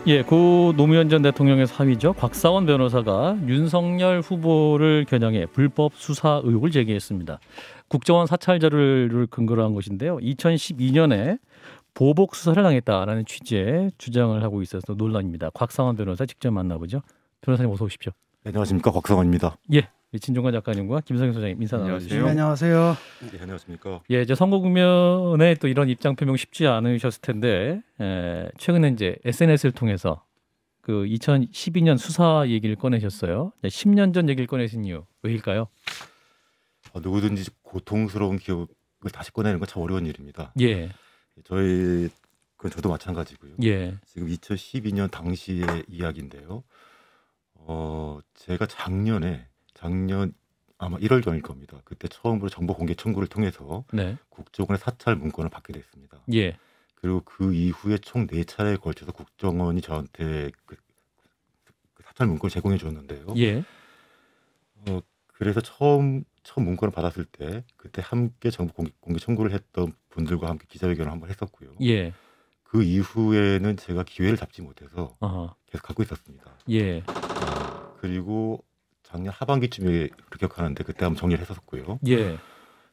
예, 고 노무현 전 대통령의 사위죠. 곽상원 변호사가 윤석열 후보를 겨냥해 불법 수사 의혹을 제기했습니다. 국정원 사찰 자료를 근거로 한 것인데요. 2012년에 보복 수사를 당했다라는 취지의 주장을 하고 있어서 논란입니다. 곽상원 변호사 직접 만나보죠. 변호사님 어서 오십시오. 네, 안녕하십니까, 곽상원입니다. 예, 진종관 작가님과 김성현 소장님 인사 나눠주시죠. 네, 안녕하세요. 네, 안녕하십니까. 예, 이제 선거 국면에 또 이런 입장 표명 쉽지 않으셨을 텐데 최근에 이제 SNS를 통해서 그 2012년 수사 얘기를 꺼내셨어요. 10년 전 얘기를 꺼내신 이유 왜일까요? 누구든지 고통스러운 기억을 다시 꺼내는 건 참 어려운 일입니다. 예, 그건 저도 마찬가지고요. 예, 지금 2012년 당시의 이야기인데요. 제가 작년 아마 1월 전일 겁니다. 그때 처음으로 정보 공개 청구를 통해서 네, 국정원의 사찰 문건을 받게 됐습니다. 예, 그리고 그 이후에 총 4차례에 걸쳐서 국정원이 저한테 그 사찰 문건을 제공해 줬는데요. 예, 그래서 처음 문건을 받았을 때 그때 함께 정보 공개 청구를 했던 분들과 함께 기자회견을 한번 했었고요. 예, 그 이후에는 제가 기회를 잡지 못해서 아하, 계속 갖고 있었습니다. 예, 그리고 작년 하반기쯤에 기억하는데 그때 한번 정리를 했었고요. 예,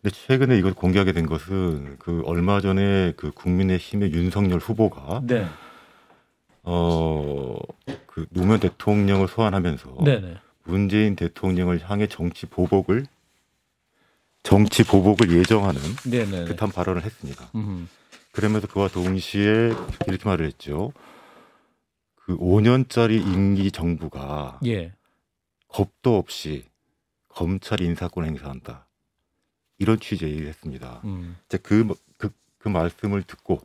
근데 최근에 이걸 공개하게 된 것은 그 얼마 전에 그 국민의힘의 윤석열 후보가 네, 그 노무현 대통령을 소환하면서 네, 네, 문재인 대통령을 향해 정치 보복을 예정하는 네, 네, 듯한 발언을 했습니다. 음, 그러면서 그와 동시에 이렇게 말을 했죠. 그 5년짜리 임기 정부가 예, 겁도 없이 검찰 인사권 행사한다. 이런 취지의 얘기를 했습니다. 이제 그 말씀을 듣고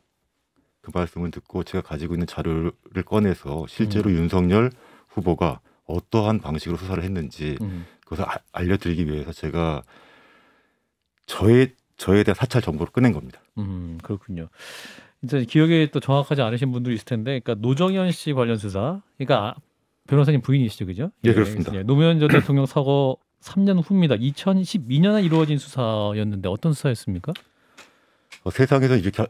제가 가지고 있는 자료를 꺼내서 실제로 윤석열 후보가 어떠한 방식으로 수사를 했는지 그것을 알려드리기 위해서 제가 저에 대한 사찰 정보를 꺼낸 겁니다. 그렇군요. 이제 기억에 또 정확하지 않으신 분들이 있을 텐데, 그러니까 노정현 씨 관련 수사, 그러니까 변호사님 부인이시죠, 그죠? 예, 그렇습니다. 예, 노무현 전 대통령 사고 3년 후입니다. 2012년에 이루어진 수사였는데 어떤 수사였습니까? 세상에서 이렇게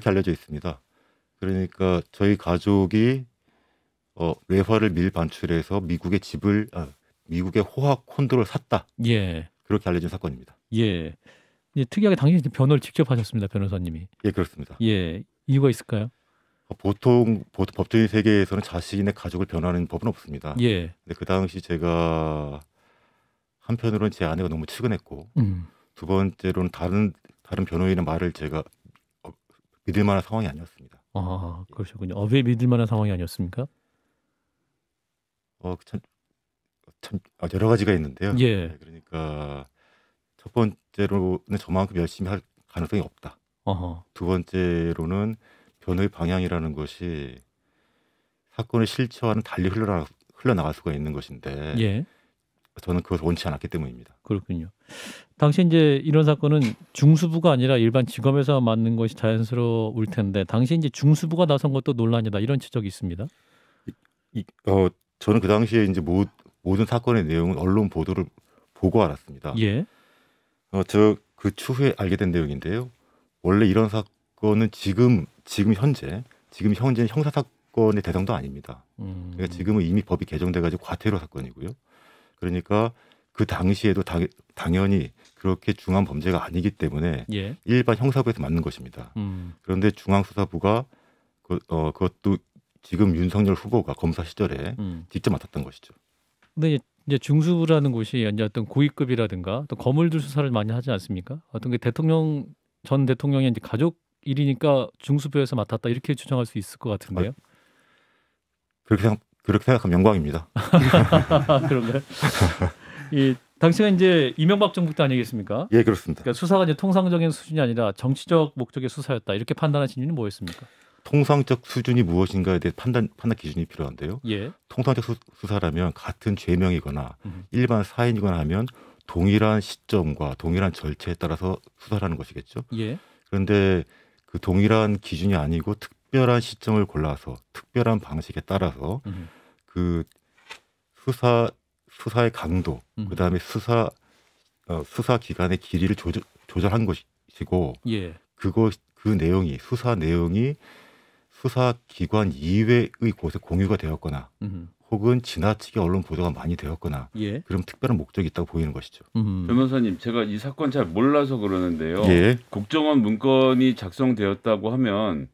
알려져 있습니다. 그러니까 저희 가족이 외화를 밀반출해서 미국의 호화 콘도를 샀다. 예, 그렇게 알려진 사건입니다. 예. 이제 특이하게 당신이 변호를 직접 하셨습니다, 변호사님이. 예, 그렇습니다. 예, 이유가 있을까요? 보통 법조인 세계에서는 자신의 가족을 변호하는 법은 없습니다. 예, 근데 그 당시 제가 한편으로는 제 아내가 너무 측은했고 두 번째로는 다른 변호인의 말을 제가 믿을 만한 상황이 아니었습니다. 아, 그러셨군요. 왜 믿을 만한 상황이 아니었습니까? 참 여러 가지가 있는데요. 예. 네, 그러니까 첫 번째로는 저만큼 열심히 할 가능성이 없다. 어허. 두 번째로는 변호의 방향이라는 것이 사건의 실체와는 달리 흘러나갈 수가 있는 것인데 예. 저는 그것을 원치 않았기 때문입니다. 그렇군요. 당시 이제 이런 사건은 중수부가 아니라 일반 지검에서 맡는 것이 자연스러울 텐데 당시 이제 중수부가 나선 것도 논란이다 이런 지적이 있습니다. 저는 그 당시에 이제 모든 사건의 내용은 언론 보도를 보고 알았습니다. 예. 저 그 추후에 알게 된 내용인데요. 원래 이런 사건은 지금 현재는 형사 사건의 대상도 아닙니다. 그러니까 지금은 이미 법이 개정돼가지고 과태료 사건이고요. 그러니까 그 당시에도 당연히 그렇게 중한 범죄가 아니기 때문에 예. 일반 형사부에서 맡는 것입니다. 그런데 중앙수사부가 그것도 지금 윤석열 후보가 검사 시절에 직접 맡았던 것이죠. 근데 이제 중수부라는 곳이 이제 어떤 고위급이라든가 또 거물들 수사를 많이 하지 않습니까? 어떤 게 전 대통령의 이제 가족 일이니까 중수부에서 맡았다 이렇게 주장할 수 있을 것 같은데요. 그렇게 생각하면 영광입니다. 그런가요? 이 당시가 이제 이명박 정부 때 아니겠습니까? 예, 그렇습니다. 그러니까 수사가 이제 통상적인 수준이 아니라 정치적 목적의 수사였다 이렇게 판단하신 이유는 뭐였습니까? 통상적 수준이 무엇인가에 대해 판단 기준이 필요한데요. 예. 통상적 수사라면 같은 죄명이거나 일반 사인이거나 하면 동일한 시점과 동일한 절차에 따라서 수사를 하는 것이겠죠. 예. 그런데 그 동일한 기준이 아니고 특별한 시점을 골라서 특별한 방식에 따라서 그 수사의 강도, 그다음에 수사 기간의 길이를 조절한 것이고 예. 수사 내용이 수사기관 이외의 곳에 공유가 되었거나 혹은 지나치게 언론 보도가 많이 되었거나 예. 그럼 특별한 목적이 있다고 보이는 것이죠. 변호사님, 제가 이 사건 잘 몰라서 그러는데요. 예. 국정원 문건이 작성되었다고 하면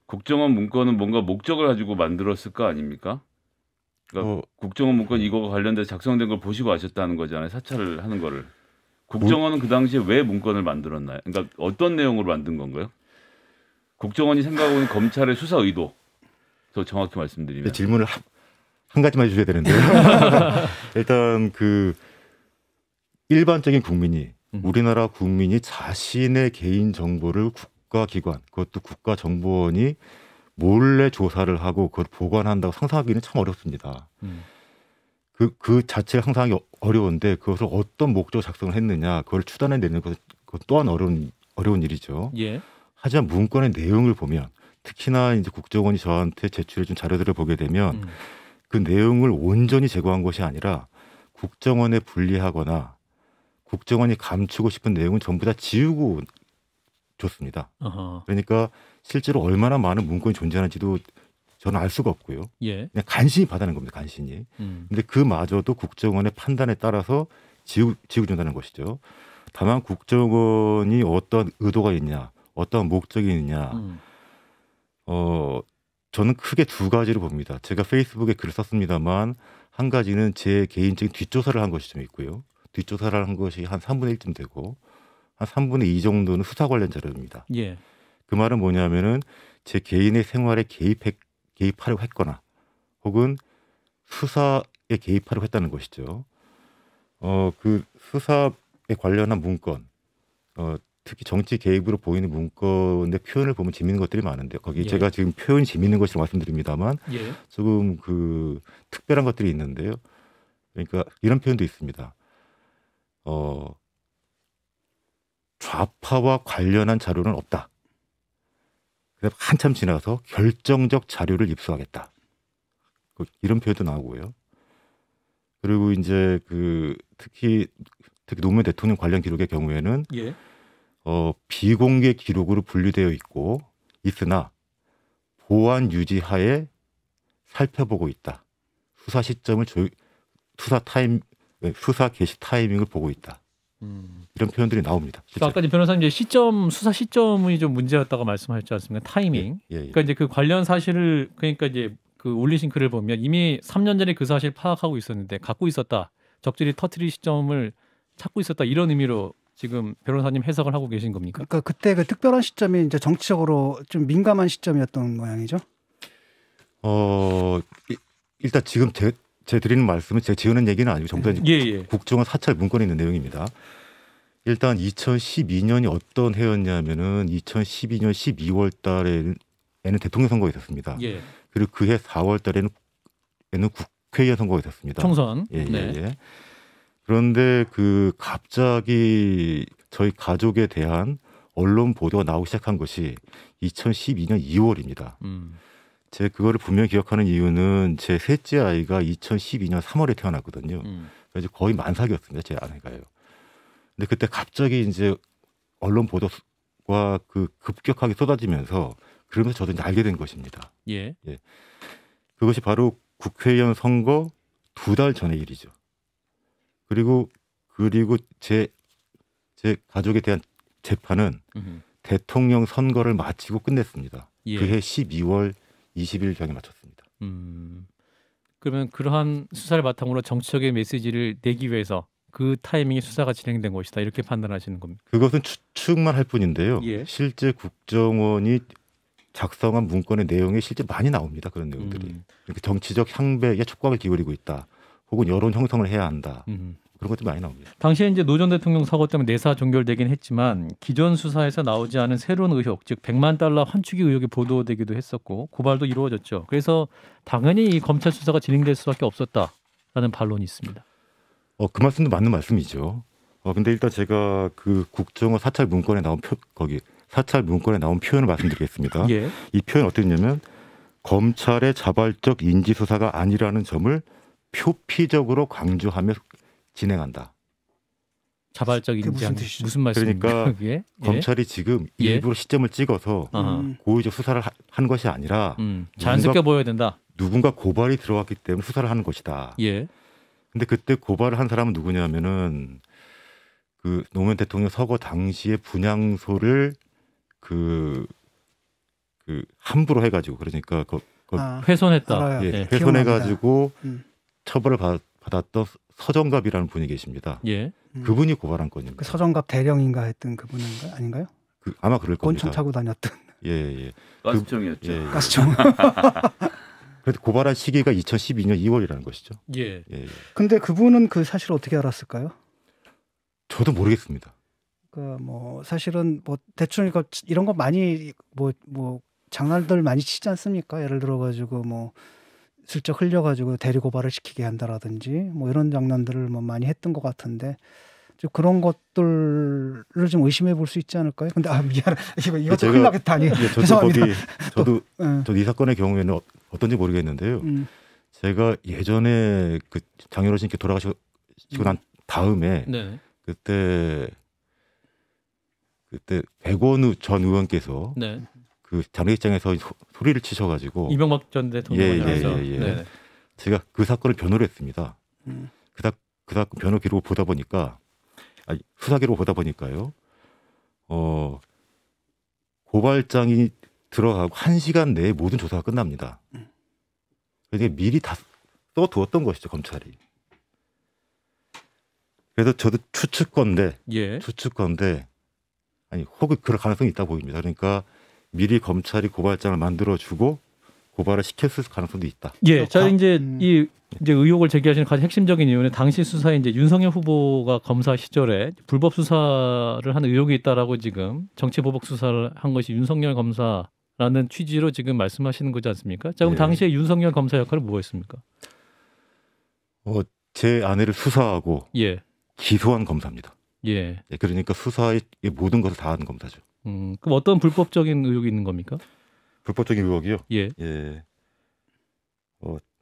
국정원 문건은 뭔가 목적을 가지고 만들었을 거 아닙니까? 그러니까 국정원 문건 이거가 관련돼서 작성된 걸 보시고 아셨다는 거잖아요. 사찰을 하는 거를. 국정원은 그 당시에 왜 문건을 만들었나요? 그러니까 어떤 내용으로 만든 건가요? 국정원이 생각하고 있는 검찰의 수사 의도. 더 정확히 말씀드리면. 질문을 한 가지만 해주셔야 되는데요. 일단 그 일반적인 국민이 우리나라 국민이 자신의 개인 정보를 국가기관 그것도 국가정보원이 몰래 조사를 하고 그걸 보관한다고 상상하기는 참 어렵습니다. 그 자체가 상상하기 어려운데 그것을 어떤 목적으로 작성을 했느냐 그걸 추단해내는 것은 또한 어려운 일이죠. 예. 하지만 문건의 내용을 보면 특히나 이제 국정원이 저한테 제출해준 자료들을 보게 되면 그 내용을 온전히 제거한 것이 아니라 국정원에 불리하거나 국정원이 감추고 싶은 내용은 전부 다 지우고 줬습니다. 그러니까 실제로 얼마나 많은 문건이 존재하는지도 저는 알 수가 없고요. 예. 그냥 간신히 받아낸 겁니다. 간신히. 근데 그마저도 국정원의 판단에 따라서 지우고 준다는 것이죠. 다만 국정원이 어떤 의도가 있냐, 어떤 목적이 있느냐, 저는 크게 두 가지로 봅니다. 제가 페이스북에 글을 썼습니다만 한 가지는 제 개인적인 뒷조사를 한 것이 좀 있고요. 뒷조사를 한 것이 한 3분의 1쯤 되고 한 3분의 2 정도는 수사 관련 자료입니다. 예. 그 말은 뭐냐면은 제 개인의 생활에 개입하려고 했거나 혹은 수사에 개입하려고 했다는 것이죠. 그 수사에 관련한 문건, 특히 정치 개입으로 보이는 문건의 표현을 보면 재미있는 것들이 많은데 거기 예. 제가 지금 표현이 재미있는 것이라고 말씀드립니다만 예. 조금 그 특별한 것들이 있는데요. 그러니까 이런 표현도 있습니다. 좌파와 관련한 자료는 없다. 그래서 한참 지나서 결정적 자료를 입수하겠다. 이런 표현도 나오고요. 그리고 이제 그 특히 노무현 대통령 관련 기록의 경우에는 예. 비공개 기록으로 분류되어 있고 있으나 보안 유지하에 살펴보고 있다. 수사 시점을 수사 개시 타이밍을 보고 있다. 이런 표현들이 나옵니다. 그러니까 아까 변호사님 이제 수사 시점이 좀 문제였다고 말씀하셨지 않습니까? 타이밍. 예. 그러니까 이제 그 관련 사실을 그러니까 이제 그 올리신 글을 보면 이미 3년 전에 그 사실 파악하고 있었는데 갖고 있었다. 적절히 터트릴 시점을 찾고 있었다. 이런 의미로 지금 변호사님 해석을 하고 계신 겁니까? 그러니까 그때 그 특별한 시점이 이제 정치적으로 좀 민감한 시점이었던 모양이죠. 일단 지금 제 드리는 말씀은 제가 지어낸 얘기는 아니고 전부 다 국정원 사찰 문건에 있는 내용입니다. 일단 2012년이 어떤 해였냐면은 2012년 12월 달에는 대통령 선거가 있었습니다. 예. 그리고 그해 4월 달에는 국회의원 선거가 있었습니다. 총선. 예. 그런데 그 갑자기 저희 가족에 대한 언론 보도가 나오기 시작한 것이 2012년 2월입니다. 제가 그거를 분명히 기억하는 이유는 제 셋째 아이가 2012년 3월에 태어났거든요. 그래서 거의 만삭이었습니다. 제 아내가요. 근데 그때 갑자기 이제 언론 보도가 그 급격하게 쏟아지면서 그러면서 저도 이제 알게 된 것입니다. 예. 그것이 바로 국회의원 선거 2달 전의 일이죠. 그리고 제 가족에 대한 재판은 대통령 선거를 마치고 끝냈습니다. 예. 그해 12월 20일 경에 마쳤습니다. 그러면 그러한 수사를 바탕으로 정치적인 메시지를 내기 위해서 그 타이밍에 수사가 진행된 것이다. 이렇게 판단하시는 겁니다. 그것은 추측만 할 뿐인데요. 예. 실제 국정원이 작성한 문건의 내용이 실제 많이 나옵니다. 그런 내용들이. 그러니까 정치적 향배에 촉각을 기울이고 있다. 혹은 여론 형성을 해야 한다. 그런 것도 많이 나옵니다. 당시에 이제 노 전 대통령 사고 때문에 내사 종결되긴 했지만 기존 수사에서 나오지 않은 새로운 의혹, 즉 100만 달러 환축이 의혹이 보도되기도 했었고 고발도 이루어졌죠. 그래서 당연히 이 검찰 수사가 진행될 수밖에 없었다라는 반론이 있습니다. 그 말씀도 맞는 말씀이죠. 근데 일단 제가 그 국정원 사찰 문건에 나온 사찰 문건에 나온 표현을 말씀드리겠습니다. 예. 이 표현 어땠냐면 검찰의 자발적 인지 수사가 아니라는 점을 표피적으로 강조하며 진행한다. 자발적인지 그게 무슨 뜻이죠? 무슨 말씀입니까? 그러니까 그게? 검찰이 지금 예. 일부러 시점을 찍어서 고의적 수사를 한 것이 아니라 자연스럽게 보여야 된다. 누군가 고발이 들어왔기 때문에 수사를 하는 것이다. 예. 근데 그때 고발을 한 사람은 누구냐면은 그 노무현 대통령 서거 당시에 분향소를 그 함부로 해가지고 그러니까 훼손했다. 알아요. 예, 예. 훼손해가지고 음. 처벌을 받았던 서정갑이라는 분이 계십니다. 예. 그분이 고발한 건입니다. 그 서정갑 대령인가 했던 그분인가 아닌가요? 아마 그럴 겁니다. 권총 차고 다녔던 예. 가스청이었죠. 예. 가스총. 그래도 고발한 시기가 2012년 2월이라는 것이죠. 예. 예. 근데 그분은 그 사실을 어떻게 알았을까요? 저도 모르겠습니다. 뭐 사실은 뭐 대충 이런 거 많이 뭐 장난들 많이 치지 않습니까? 예를 들어 가지고 뭐 슬쩍 흘려가지고 대리 고발을 시키게 한다라든지 뭐 이런 장난들을 뭐 많이 했던 것 같은데 좀 그런 것들을 좀 의심해 볼 수 있지 않을까요? 근데 미안 이거 좀 큰일 나겠다. 아니 죄송합니다. 저도 이 사건의 경우에는 어떤지 모르겠는데요. 제가 예전에 그 장현호신께 돌아가시고 난 다음에 네. 그때 백원우 전 의원께서 네. 그 장례식장에서 소리를 치셔가지고 이명박 전 대통령에서 예. 제가 그 사건을 변호를 했습니다. 그 사건 변호 기록을 보다 보니까 수사 기록을 보다 보니까요. 고발장이 들어가고 1시간 내에 모든 조사가 끝납니다. 그러니까 미리 다 써두었던 것이죠, 검찰이. 그래서 저도 추측건데 혹은 그럴 가능성이 있다 보입니다. 그러니까 미리 검찰이 고발장을 만들어주고 고발을 시켰을 가능성도 있다. 예, 자 이제 이제 의혹을 제기하시는 가장 핵심적인 이유는 당시 수사에 이제 윤석열 후보가 검사 시절에 불법 수사를 한 의혹이 있다라고 지금 정치보복 수사를 한 것이 윤석열 검사라는 취지로 지금 말씀하시는 거지 않습니까? 자, 그럼 예. 당시에 윤석열 검사 역할은 뭐였습니까? 제 아내를 수사하고 예, 기소한 검사입니다. 예. 그러니까 수사의 모든 것을 다 하는 검사죠. 그럼 어떤 불법적인 의혹이 있는 겁니까? 불법적인 의혹이요? 예,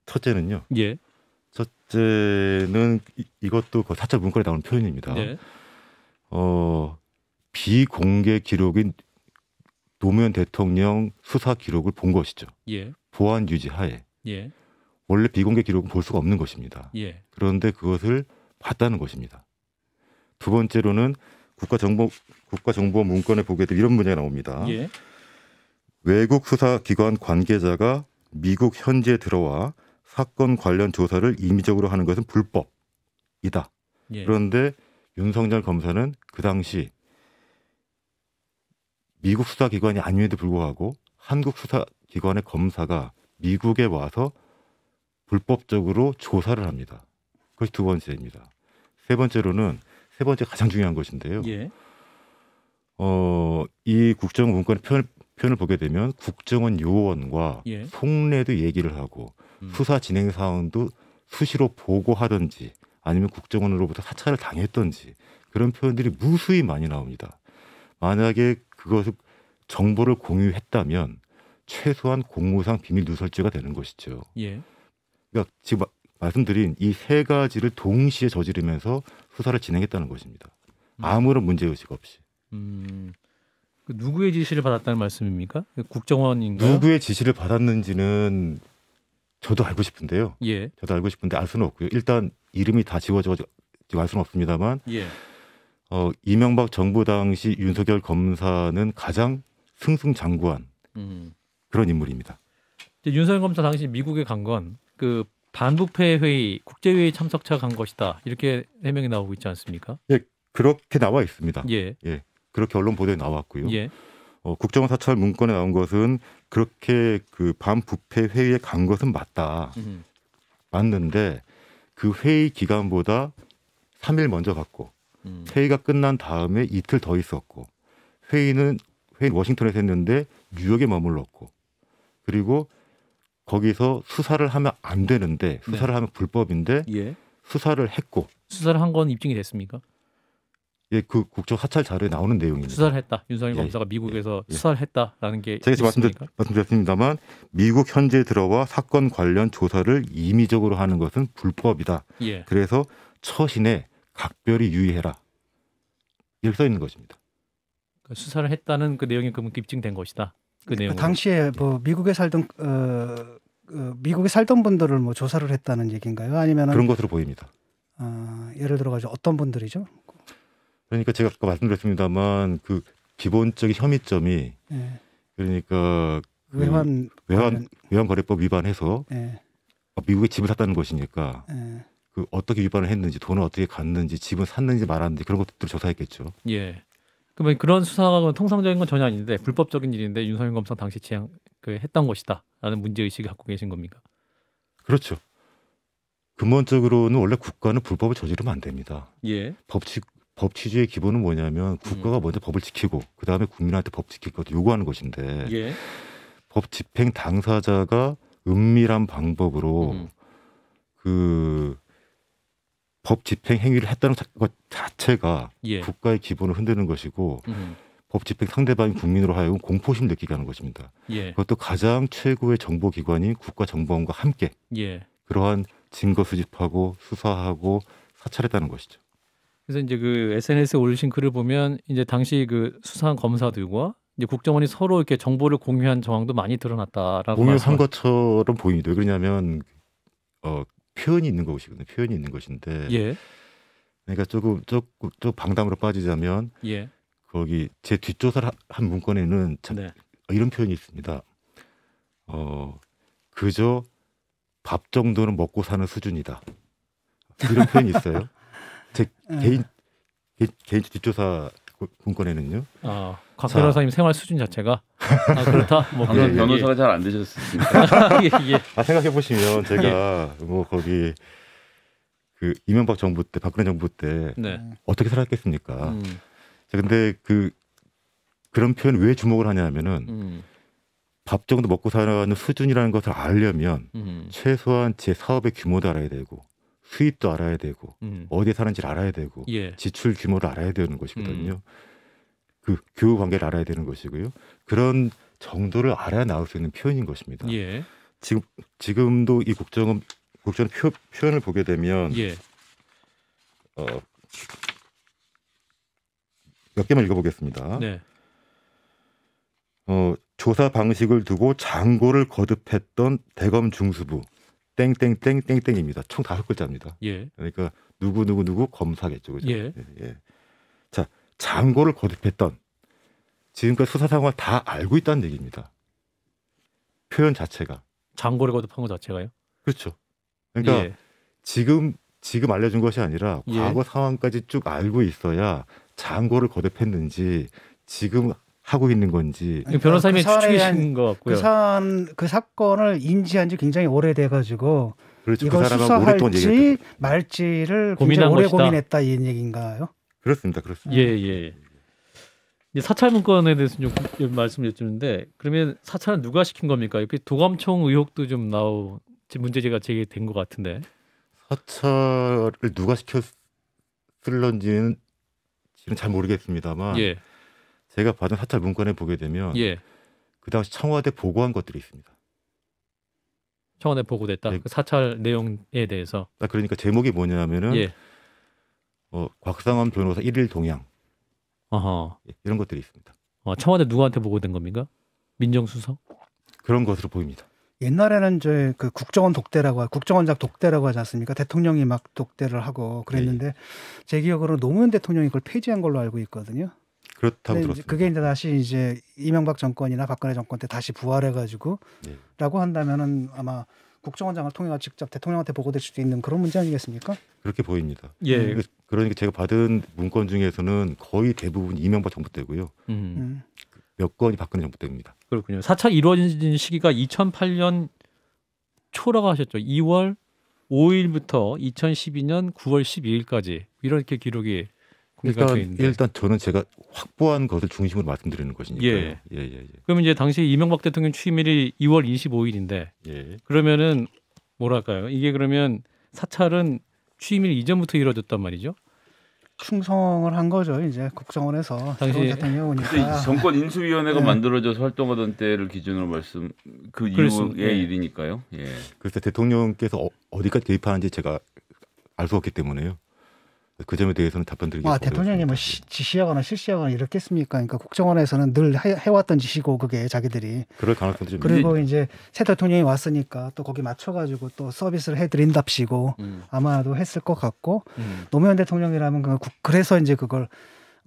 첫째는요. 예, 첫째는 이것도 그 사찰 문건에 나오는 표현입니다. 네, 비공개 기록인 노무현 대통령 수사 기록을 본 것이죠. 예, 보안 유지하에. 예, 원래 비공개 기록은 볼 수가 없는 것입니다. 예, 그런데 그것을 봤다는 것입니다. 두 번째로는 국가정보 문건에 보게 되면 이런 문제가 나옵니다. 예, 외국 수사기관 관계자가 미국 현지에 들어와 사건 관련 조사를 임의적으로 하는 것은 불법이다. 예. 그런데 윤석열 검사는 그 당시 미국 수사기관이 아님에도 불구하고 한국 수사기관의 검사가 미국에 와서 불법적으로 조사를 합니다. 그것이 두 번째입니다. 세 번째 가장 중요한 것인데요. 예, 이 국정원 문건의 표현을 보게 되면 국정원 요원과 예. 속내도 얘기를 하고 수사 진행 사항도 수시로 보고하든지 아니면 국정원으로부터 사찰을 당했든지 그런 표현들이 무수히 많이 나옵니다. 만약에 그것을 정보를 공유했다면 최소한 공무상 비밀 누설죄가 되는 것이죠. 예. 그러니까 지금 말씀드린 이 세 가지를 동시에 저지르면서 수사를 진행했다는 것입니다. 아무런 문제의식 없이. 그 누구의 지시를 받았다는 말씀입니까? 국정원인가요? 누구의 지시를 받았는지는 저도 알고 싶은데요. 예. 저도 알고 싶은데 알 수는 없고요. 일단 이름이 다 지워져가지고 알 수는 없습니다만 예. 이명박 정부 당시 윤석열 검사는 가장 승승장구한 그런 인물입니다. 윤석열 검사 당시 미국에 간 건 그 반부패 회의, 국제회의 참석차 간 것이다. 이렇게 해명이 나오고 있지 않습니까? 예, 그렇게 나와 있습니다. 예. 그렇게 언론 보도에 나왔고요. 예. 국정원 사찰 문건에 나온 것은 그렇게 그 반부패 회의에 간 것은 맞다. 맞는데 그 회의 기간보다 3일 먼저 갔고 회의가 끝난 다음에 이틀 더 있었고 회의는 워싱턴에서 했는데 뉴욕에 머물렀고 그리고 거기서 수사를 하면 안 되는데 수사를 하면 불법인데 예. 수사를 했고 수사를 한 건 입증이 됐습니까? 예, 그 국정 사찰 자료에 나오는 내용입니다. 수사를 했다. 윤석열 예, 검사가 미국에서 예. 수사를 했다라는 게 제가 지금 있습니까? 말씀드렸습니다만 미국 현지에 들어와 사건 관련 조사를 임의적으로 하는 것은 불법이다. 예. 그래서 처신에 각별히 유의해라. 이렇게 써 있는 것입니다. 그러니까 수사를 했다는 그 내용이 그럼 입증된 것이다. 그 내용. 당시에 뭐 미국에 살던 분들을 뭐 조사를 했다는 얘기인가요? 아니면 그런 것으로 보입니다. 예를 들어가지고 어떤 분들이죠? 그러니까 제가 아까 말씀드렸습니다만 그 기본적인 혐의점이 예. 그러니까 외환거래법 위반해서 예. 미국에 집을 샀다는 것이니까 예. 그 어떻게 위반을 했는지 돈을 어떻게 갔는지 집을 샀는지 말았는지 그런 것들을 조사했겠죠. 예. 그러면 그런 수사가 통상적인 건 전혀 아닌데 불법적인 일인데 윤석열 검사 당시 했던 것이다라는 문제 의식을 갖고 계신 겁니까? 그렇죠. 근본적으로는 원래 국가는 불법을 저지르면 안 됩니다. 예. 법치주의의 기본은 뭐냐면 국가가 먼저 법을 지키고 그 다음에 국민한테 법 지킬 것을 요구하는 것인데 예. 법 집행 당사자가 은밀한 방법으로 그 법 집행 행위를 했다는 것 자체가 예. 국가의 기본을 흔드는 것이고 법 집행 상대방인 국민으로 하여금 공포심 느끼게 하는 것입니다. 예. 그것도 가장 최고의 정보기관인 국가정보원과 함께 예. 그러한 증거 수집하고 수사하고 사찰했다는 것이죠. 그래서 이제 그 SNS에 올리신 글을 보면 이제 당시 그 수사한 검사들과 이제 국정원이 서로 이렇게 정보를 공유한 정황도 많이 드러났다라고 공유한 것처럼 보입니다. 왜 그러냐면 표현이 있는 것이거든요. 표현이 있는 것인데, 예. 그러니까 조금 방담으로 빠지자면, 예. 거기 제 뒷조사를 한 문건에는 참 네. 이런 표현이 있습니다. 그저 밥 정도는 먹고 사는 수준이다. 이런 표현이 있어요. 제 개인 뒷조사 문건에는요. 곽 변호사님 생활 수준 자체가 그렇다. 뭐 방금 그런 변호사가 잘 안 되셨습니까? 예. 생각해 보시면 제가 뭐 거기 그 이명박 정부 때, 박근혜 정부 때 네. 어떻게 살았겠습니까? 근데 그런 표현 왜 주목을 하냐면은 밥 정도 먹고 사는 수준이라는 것을 알려면 최소한 제 사업의 규모도 알아야 되고 수입도 알아야 되고 어디에 사는지를 알아야 되고 예. 지출 규모를 알아야 되는 것이거든요. 그 교우 관계를 알아야 되는 것이고요. 그런 정도를 알아야 나올 수 있는 표현인 것입니다. 예. 지금도 이 국정원 표현을 보게 되면 예. 몇 개만 읽어보겠습니다. 네. 조사 방식을 두고 장고를 거듭했던 대검 중수부 땡땡땡땡땡입니다. 총 5글자입니다. 예. 그러니까 누구 검사겠죠. 그죠? 예. 예. 자, 장고를 거듭했던 지금까지 수사 상황을 다 알고 있다는 얘기입니다. 표현 자체가. 장고를 거듭한 것 자체가요? 그렇죠. 그러니까 예. 지금 알려준 것이 아니라 예. 과거 상황까지 쭉 알고 있어야 장고를 거듭했는지 지금 하고 있는 건지. 변호사님이 추측이신 것 같고요. 그 사건을 인지한 지 굉장히 오래돼가지고 그렇죠. 이걸 그 사람하고 오랫동안 수사할지 얘기했죠. 말지를 고민한 굉장히 오래 것이다. 고민했다 이 얘기인가요? 그렇습니다. 예. 이제 사찰 문건에 대해서 좀 말씀을 여쭙는데 그러면 사찰은 누가 시킨 겁니까? 이렇게 도감청 의혹도 좀 문제제가 제기된 것 같은데. 사찰을 누가 시켰을런지는 잘 모르겠습니다만 예. 제가 받은 사찰 문건에 보게 되면 예. 그 당시 청와대 보고한 것들이 있습니다. 청와대 보고됐다. 예. 그 사찰 내용에 대해서. 그러니까 제목이 뭐냐면은 예. 곽상원 변호사 1일 동향 어허. 이런 것들이 있습니다. 청와대 누구한테 보고된 겁니까? 민정수석? 그런 것으로 보입니다. 옛날에는 그 국정원장 독대라고 하지 않습니까? 대통령이 막 독대를 하고 그랬는데 제 기억으로 노무현 대통령이 그걸 폐지한 걸로 알고 있거든요. 그렇다고 들었습니다. 그게 이제 다시 이제 이명박 정권이나 박근혜 정권 때 다시 부활해가지고 라고 한다면은 아마 국정원장을 통해 직접 대통령한테 보고될 수도 있는 그런 문제 아니겠습니까? 그렇게 보입니다. 예. 그러니까 제가 받은 문건 중에서는 거의 대부분 이명박 정부 때고요. 몇 건이 박근혜 정부 때입니다. 그렇군요. 사찰 이루어진 시기가 2008년 초라고 하셨죠. 2월 5일부터 2012년 9월 12일까지 이렇게 기록이 공개가 되어 있는데. 일단 저는 제가 확보한 것을 중심으로 말씀드리는 것이니까요. 예. 그러면 이제 당시 이명박 대통령 취임일이 2월 25일인데 그러면은 뭐랄까요? 이게 그러면 사찰은 취임일 이전부터 이루어졌단 말이죠? 충성을 한 거죠. 이제 국정원에서 새로운 대통령이 오니까. 정권 인수위원회가 만들어져서 활동하던 때를 기준으로 그 이후의 일이니까요. 예. 그래서 대통령께서 어디까지 개입하는지 제가 알 수 없기 때문에요. 그 점에 대해서는 답변드리겠습니다. 대통령이 뭐 지시하거나 실시하거나 이렇겠습니까? 그러니까 국정원에서는 늘 해왔던 짓이고 그게 자기들이. 그럴 가능성도 좀 그리고 이제 새 대통령이 왔으니까 또 거기 맞춰가지고 또 서비스를 해드린답시고 아마도 했을 것 같고 노무현 대통령이라면 그래서 이제 그걸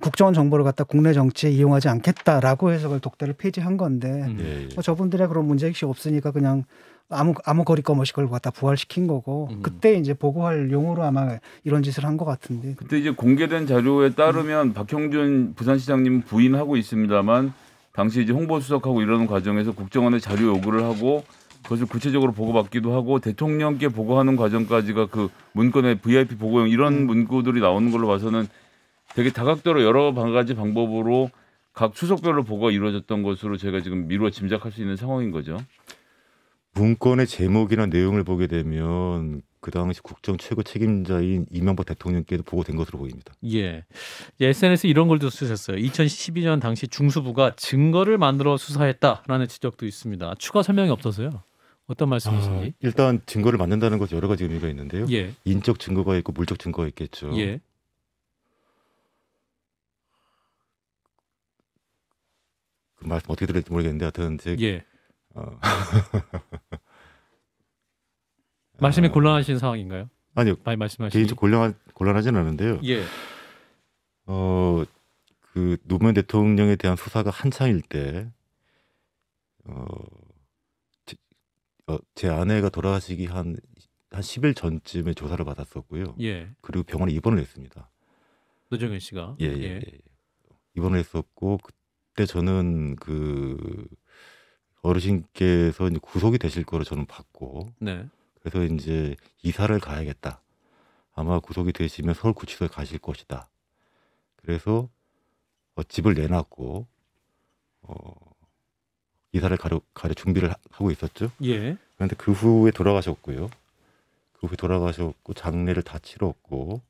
국정원 정보를 갖다 국내 정치에 이용하지 않겠다라고 해서 그걸 독대를 폐지한 건데 예, 예. 뭐 저분들의 그런 문제의식이 없으니까 그냥 아무 거리낌 없이 그걸 갖다 부활시킨 거고 그때 이제 보고할 용으로 아마 이런 짓을 한 것 같은데 그때 이제 공개된 자료에 따르면 박형준 부산시장님 부인하고 있습니다만 당시 이제 홍보수석하고 이러는 과정에서 국정원에 자료 요구를 하고 그것을 구체적으로 보고받기도 하고 대통령께 보고하는 과정까지가 그 문건의 VIP 보고용 이런 문구들이 나오는 걸로 봐서는 되게 다각도로 여러 가지 방법으로 각 수석별로 보고가 이루어졌던 것으로 제가 지금 미루어 짐작할 수 있는 상황인 거죠. 문건의 제목이나 내용을 보게 되면 그 당시 국정 최고 책임자인 이명박 대통령께도 보고된 것으로 보입니다. 예. SNS에 이런 글도 쓰셨어요. 2012년 당시 중수부가 증거를 만들어 수사했다라는 지적도 있습니다. 추가 설명이 없어서요. 어떤 말씀이신지? 일단 증거를 만든다는 것은 여러 가지 의미가 있는데요. 예. 인적 증거가 있고 물적 증거가 있겠죠. 예. 그 말씀 어떻게 들을지 모르겠는데 하여튼 예. 말씀이 곤란하신 상황인가요? 아니요. 많이 말씀하시기. 개인적으로 곤란하지는 않은데요. 예. 그 노무현 대통령에 대한 수사가 한창일 때 제 아내가 돌아가시기 한 10일 전쯤에 조사를 받았었고요. 예. 그리고 병원에 입원을 했습니다. 노정현 씨가. 예. 입원을 했었고 그때 저는 그 어르신께서 이제 구속이 되실 거로 저는 봤고 네. 그래서 이제 이사를 가야겠다. 아마 구속이 되시면 서울구치소에 가실 것이다. 그래서 집을 내놨고 이사를 가려 준비를 하고 있었죠. 예. 그런데 그 후에 돌아가셨고요. 그 후에 돌아가셨고 장례를 다 치렀고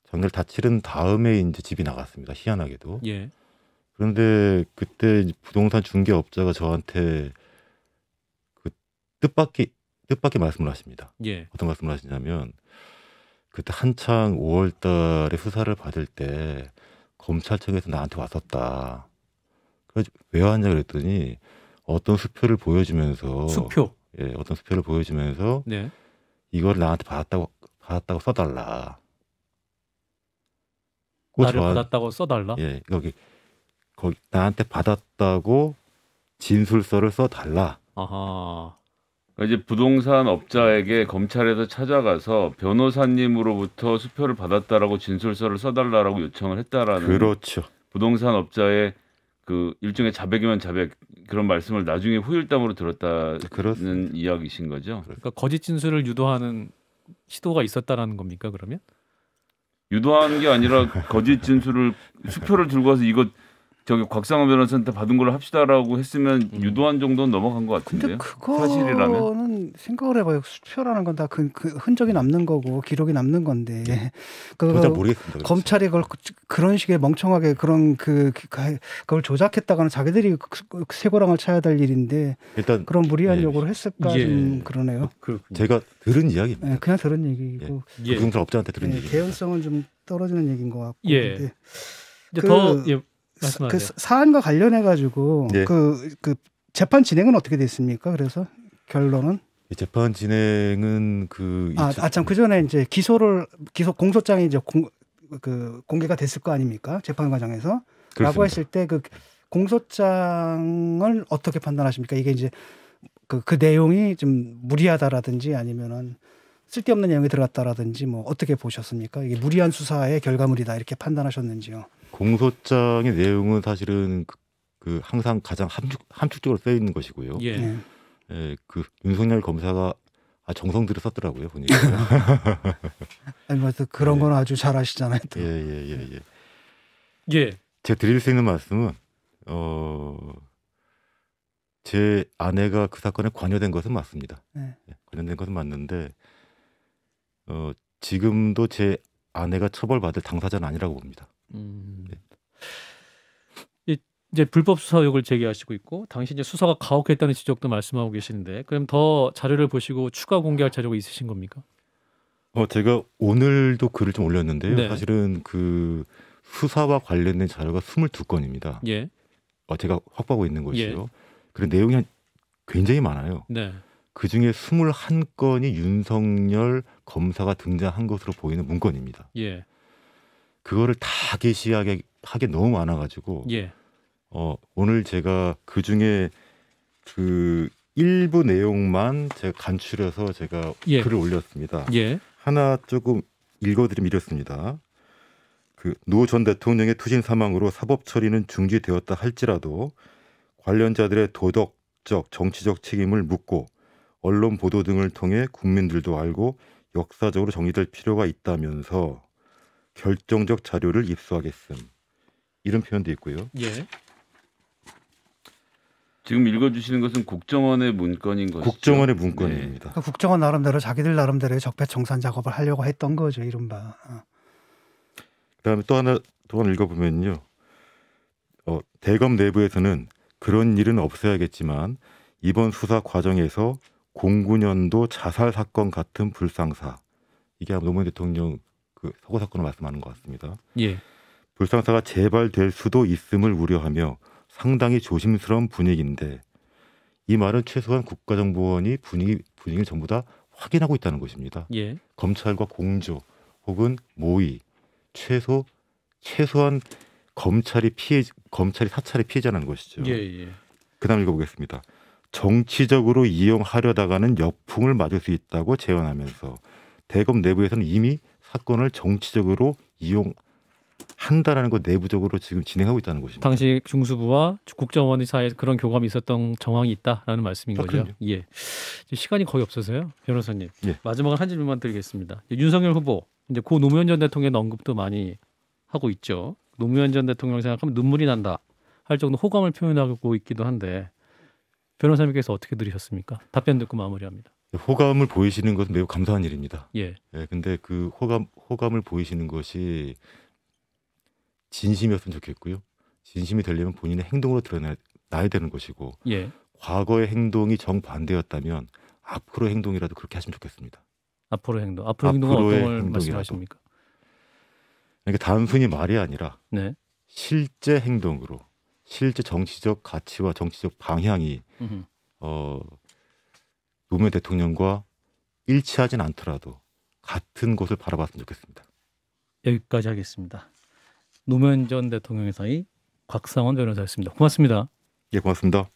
장례를 다 치른 다음에 이제 집이 나갔습니다. 희한하게도. 예. 그런데 그때 부동산 중개업자가 저한테 그 뜻밖의 말씀을 하십니다. 예. 어떤 말씀을 하시냐면 그때 한창 5월 달에 수사를 받을 때 검찰청에서 나한테 왔었다. 그래서 왜 왔냐 그랬더니 어떤 수표를 보여주면서 수표. 예, 어떤 수표를 보여주면서 네. 이걸 나한테 받았다고 써달라. 나를 받았다고 써달라. 예, 거기 나한테 받았다고 진술서를 써달라. 아하. 그러니까 이제 부동산 업자에게 검찰에서 찾아가서 변호사님으로부터 수표를 받았다라고 진술서를 써달라라고 요청을 했다라는. 그렇죠. 부동산 업자의 그 일종의 자백이면 자백 그런 말씀을 나중에 후일담으로 들었다는 그렇습니다. 이야기신 거죠. 그러니까 거짓 진술을 유도하는 시도가 있었다라는 겁니까 그러면? 유도한 게 아니라 거짓 진술을 수표를 들고 와서 이거 저기 곽상원 변호사한테 받은 걸로 합시다라고 했으면 유도한 정도는 넘어간 것 근데 같은데요. 사실이라면. 그거는 생각을 해봐요. 수표라는 건 다 그 흔적이 남는 거고 기록이 남는 건데 잘 모르겠습니다. 그렇지. 검찰이 그걸 그런 식의 멍청하게 그걸 조작했다가는 자기들이 쇠고랑을 쳐야 될 일인데 일단 그런 무리한 예. 요구를 했을까 예. 좀 그러네요. 제가 들은 이야기입니다. 예, 그냥 들은 얘기고 예. 부동산 업자한테 들은 얘기. 개연성은 좀 떨어지는 얘기인 것 같고. 예. 근데 이제 그- 더 그 말씀하세요. 사안과 관련해 가지고 예. 그 재판 진행은 어떻게 됐습니까? 그래서 결론은 재판 진행은 참 그 전에 이제 기소 공소장이 이제 공개가 됐을 거 아닙니까? 재판 과정에서 그렇습니다. 라고 했을 때 그 공소장을 어떻게 판단하십니까? 이게 이제 그 내용이 좀 무리하다라든지 아니면은 쓸데없는 내용이 들어갔다라든지 뭐 어떻게 보셨습니까? 이게 무리한 수사의 결과물이다 이렇게 판단하셨는지요? 공소장의 내용은 사실은 항상 가장 함축적으로 쓰여 있는 것이고요. 예. 네. 예, 그 윤석열 검사가 정성 들여 썼더라고요 보니까. 아니 뭐 그런 건 아주 잘 아시잖아요. 또. 예. 예. 제가 드릴 수 있는 말씀은 제 아내가 그 사건에 관여된 것은 맞습니다. 네. 예, 관여된 것은 맞는데 지금도 제 아내가 처벌받을 당사자는 아니라고 봅니다. 이제 불법 수사 의혹을 제기하시고 있고 당시 이제 수사가 가혹했다는 지적도 말씀하고 계시는데 그럼 더 자료를 보시고 추가 공개할 자료가 있으신 겁니까? 제가 오늘도 글을 좀 올렸는데요. 네. 사실은 그 수사와 관련된 자료가 22건입니다. 예. 제가 확보하고 있는 것이요. 그리고 내용이 굉장히 많아요. 네. 그 중에 21건이 윤석열 검사가 등장한 것으로 보이는 문건입니다. 예. 그거를 다 게시하게 너무 많아가지고 예. 오늘 제가 그 중에 그 일부 내용만 제가 간추려서 제가 예. 글을 올렸습니다. 예. 하나 조금 읽어드리면 이렇습니다. 그 노 전 대통령의 투신 사망으로 사법 처리는 중지되었다 할지라도 관련자들의 도덕적, 정치적 책임을 묻고 언론 보도 등을 통해 국민들도 알고 역사적으로 정리될 필요가 있다면서 결정적 자료를 입수하겠음. 이런 표현도 있고요. 예. 지금 읽어주시는 것은 국정원의 문건인 것이죠. 국정원의 문건입니다. 그러니까 국정원 나름대로 자기들 나름대로의 적폐청산 작업을 하려고 했던 거죠, 이른바. 그다음에 또 하나 읽어보면요. 대검 내부에서는 그런 일은 없어야겠지만 이번 수사 과정에서 09년도 자살 사건 같은 불상사, 이게 아마 노무현 대통령 그 서거 사건을 말씀하는 것 같습니다. 예. 불상사가 재발될 수도 있음을 우려하며 상당히 조심스러운 분위기인데, 이 말은 최소한 국가정보원이 분위기를 전부 다 확인하고 있다는 것입니다. 예. 검찰과 공조 혹은 모의, 최소한 검찰이 사찰의 피해자라는 것이죠. 예. 예. 그다음 읽어보겠습니다. 정치적으로 이용하려다가는 역풍을 맞을 수 있다고 제언하면서 대검 내부에서는 이미 사건을 정치적으로 이용한다라는 것 내부적으로 지금 진행하고 있다는 것입니다. 당시 중수부와 국정원의 사이에 그런 교감이 있었던 정황이 있다라는 말씀인 거죠. 그럼요. 예. 시간이 거의 없어서요, 변호사님. 예. 마지막으로 한 질문만 드리겠습니다. 윤석열 후보, 이제 고 노무현 전 대통령의 언급도 많이 하고 있죠. 노무현 전 대통령 생각하면 눈물이 난다 할 정도 호감을 표현하고 있기도 한데, 변호사님께서 어떻게 들으셨습니까? 답변 듣고 마무리합니다. 호감을 보이시는 것은 매우 감사한 일입니다. 예. 근데 그 호감을 보이시는 것이 진심이었으면 좋겠고요. 진심이 되려면 본인의 행동으로 드러나야 되는 것이고, 예. 과거의 행동이 정반대였다면 앞으로의 행동이라도 그렇게 하시면 좋겠습니다. 앞으로의 행동은 어떤 걸 행동이라도. 말씀하십니까? 그러니까 단순히 말이 아니라 네. 실제 행동으로, 실제 정치적 가치와 정치적 방향이 음흠. 노무현 대통령과 일치하진 않더라도 같은 곳을 바라봤으면 좋겠습니다. 여기까지 하겠습니다. 노무현 전 대통령의 사이 곽상원 변호사였습니다. 고맙습니다. 예, 고맙습니다.